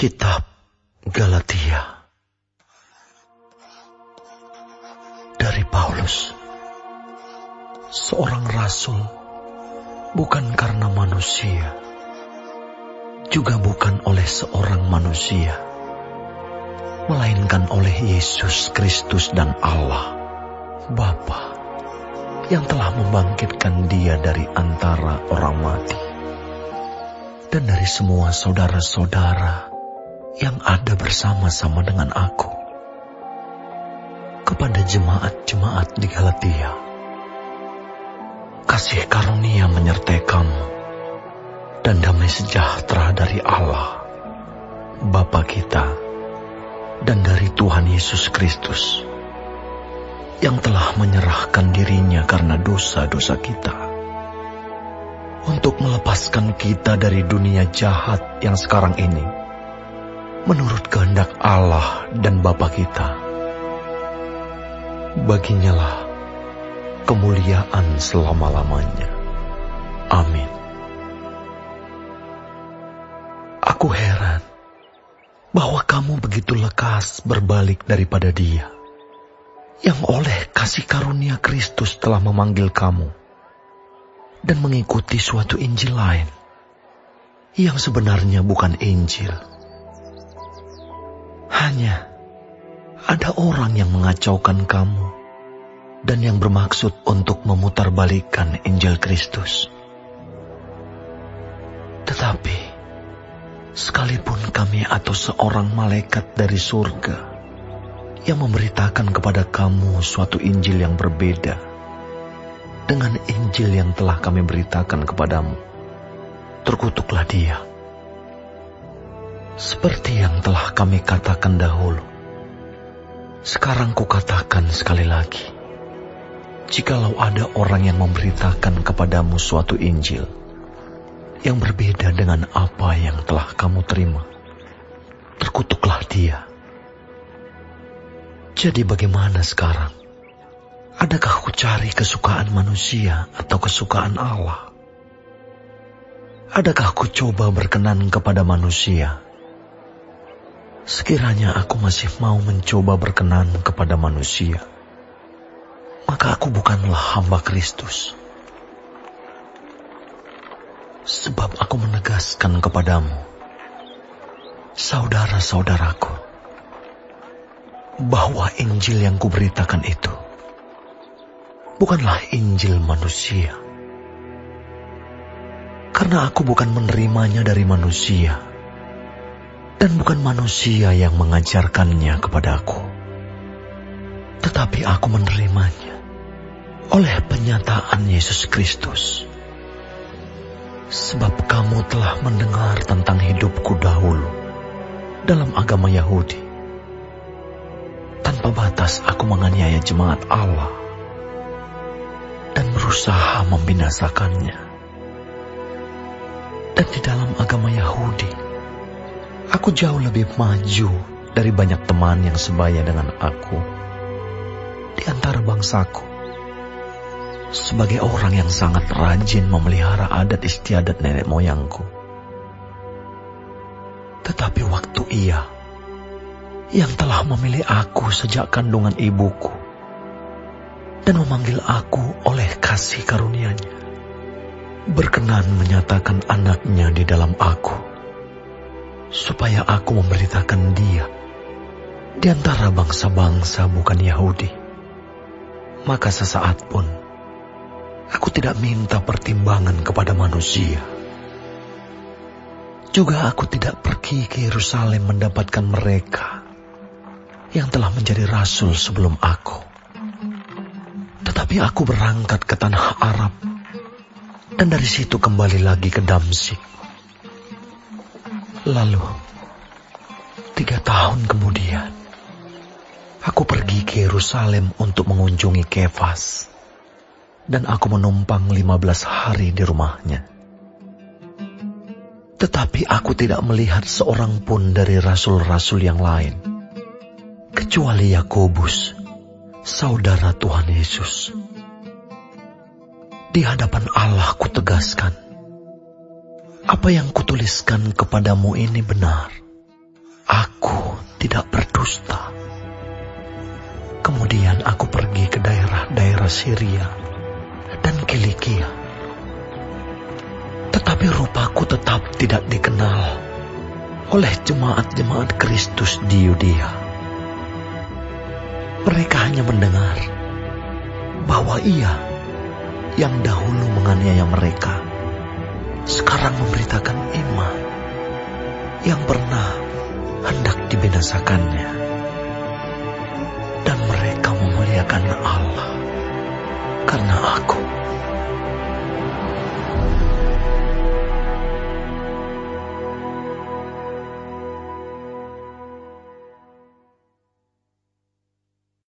Kitab Galatia dari Paulus, seorang rasul, bukan karena manusia, juga bukan oleh seorang manusia, melainkan oleh Yesus Kristus dan Allah Bapa yang telah membangkitkan Dia dari antara orang mati, dan dari semua saudara-saudara yang ada bersama-sama dengan aku. Kepada jemaat-jemaat di Galatia, kasih karunia menyertai kamu, dan damai sejahtera dari Allah Bapa kita dan dari Tuhan Yesus Kristus, yang telah menyerahkan dirinya karena dosa-dosa kita, untuk melepaskan kita dari dunia jahat yang sekarang ini, menurut kehendak Allah dan Bapa kita. Baginya lah kemuliaan selama-lamanya. Amin. Aku heran bahwa kamu begitu lekas berbalik daripada Dia, yang oleh kasih karunia Kristus telah memanggil kamu, dan mengikuti suatu Injil lain, yang sebenarnya bukan Injil. Hanya ada orang yang mengacaukan kamu dan yang bermaksud untuk memutarbalikkan Injil Kristus. Tetapi, sekalipun kami atau seorang malaikat dari surga yang memberitakan kepada kamu suatu Injil yang berbeda dengan Injil yang telah kami beritakan kepadamu, terkutuklah dia. Seperti yang telah kami katakan dahulu, sekarang kukatakan sekali lagi, jikalau ada orang yang memberitakan kepadamu suatu Injil yang berbeda dengan apa yang telah kamu terima, terkutuklah dia. Jadi bagaimana sekarang? Adakah ku cari kesukaan manusia atau kesukaan Allah? Adakah ku coba berkenan kepada manusia? Sekiranya aku masih mau mencoba berkenan kepada manusia, maka aku bukanlah hamba Kristus. Sebab aku menegaskan kepadamu, saudara-saudaraku, bahwa Injil yang kuberitakan itu bukanlah Injil manusia. Karena aku bukan menerimanya dari manusia, dan bukan manusia yang mengajarkannya kepadaku, tetapi aku menerimanya oleh penyataan Yesus Kristus. Sebab kamu telah mendengar tentang hidupku dahulu dalam agama Yahudi. Tanpa batas aku menganiaya jemaat Allah dan berusaha membinasakannya. Dan di dalam agama Yahudi, aku jauh lebih maju dari banyak teman yang sebaya dengan aku di antara bangsaku, sebagai orang yang sangat rajin memelihara adat istiadat nenek moyangku. Tetapi waktu Ia yang telah memilih aku sejak kandungan ibuku dan memanggil aku oleh kasih karunia-Nya, berkenan menyatakan anaknya di dalam aku, supaya aku memberitakan Dia di antara bangsa-bangsa bukan Yahudi. Maka sesaat pun aku tidak minta pertimbangan kepada manusia. Juga aku tidak pergi ke Yerusalem mendapatkan mereka yang telah menjadi rasul sebelum aku. Tetapi aku berangkat ke tanah Arab, dan dari situ kembali lagi ke Damsyik. Lalu, 3 tahun kemudian, aku pergi ke Yerusalem untuk mengunjungi Kefas, dan aku menumpang 15 hari di rumahnya. Tetapi aku tidak melihat seorang pun dari rasul-rasul yang lain, kecuali Yakobus, saudara Tuhan Yesus. Di hadapan Allah kutegaskan, apa yang kutuliskan kepadamu ini benar. aku tidak berdusta. Kemudian aku pergi ke daerah-daerah Syria dan Kilikia. Tetapi rupaku tetap tidak dikenal oleh jemaat-jemaat Kristus di Yudea. Mereka hanya mendengar bahwa Ia yang dahulu menganiaya mereka sekarang memberitakan iman yang pernah hendak dibinasakannya. Dan mereka memuliakan Allah karena aku